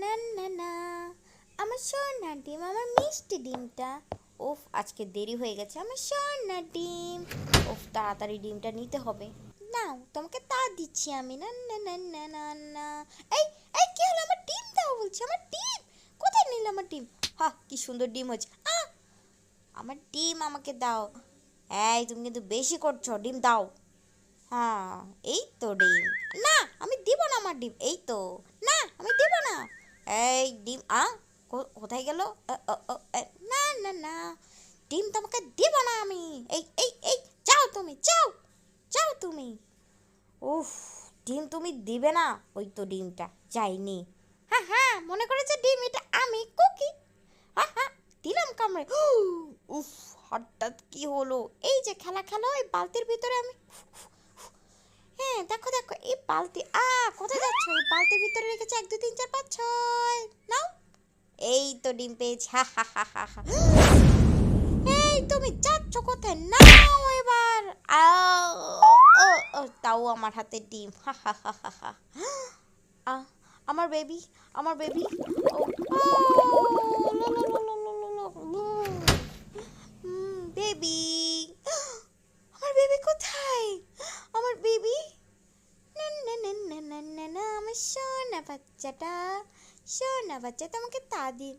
না না না, আমার সোনা ডিম, আমার মিষ্টি ডিমটা। উফ, আজকে দেরি হয়ে গেছে। আমার সোনা ডিম, উফ, তাড়াতাড়ি ডিমটা নিতে হবে। নাও, তোমাকে তা দিচ্ছি আমি। না না না না না না। এই এই, কি হলো? আমার ডিম দাও বলছি, আমার ডিম কোথায় নিলে? আমার ডিম, হা, কি সুন্দর ডিম হচ্ছে। আমার ডিম আমাকে দাও। এই, তুমি কিন্তু বেশি করছো, ডিম দাও। হ্যাঁ, এই তো ডিম। না, আমি দিব না আমার ডিম, এই তো। না, আমি দিব না। এই ডিম কোথায় গেল? না না না, ডিম তোমাকে দিব না আমি। এই, যাও তুমি, যাও, যাও তুমি। উফ, ডিম তুমি দিবে না? ওই তো ডিমটা যাইনি। হ্যাঁ হ্যাঁ, মনে করেছে ডিম এটা আমি কুকি। হ্যাঁ হ্যাঁ, দিলাম কামড়ে। উফ, হঠাৎ কি হলো? এই যে খেলা খেলো, এই বালতির ভিতরে আমি। হ্যাঁ, দেখো দেখো, এই বালতি। কোথায় যাচ্ছ? এই বালতির ভিতরে রেখেছে 1 2 3 4 5 6। নাও, এই তো ডিম পেয়েছি। হা হা হা হা হা। এই, তুমি যাচ্ছ কোথায়? নাও এবার। আও, ও ও, তাও আমার হাতে ডিম। হা হা হা হা হা। আ, আমার বেবি, আমার বেবি। ও ও, লো লো লো লো লো লো লো, বেবি। আমার বেবি কোথায়? আমার বেবি। না না না না না না না, আমার সোনা বাচ্চাটা, সোনা বাচ্চা, তোমাকে তা দি।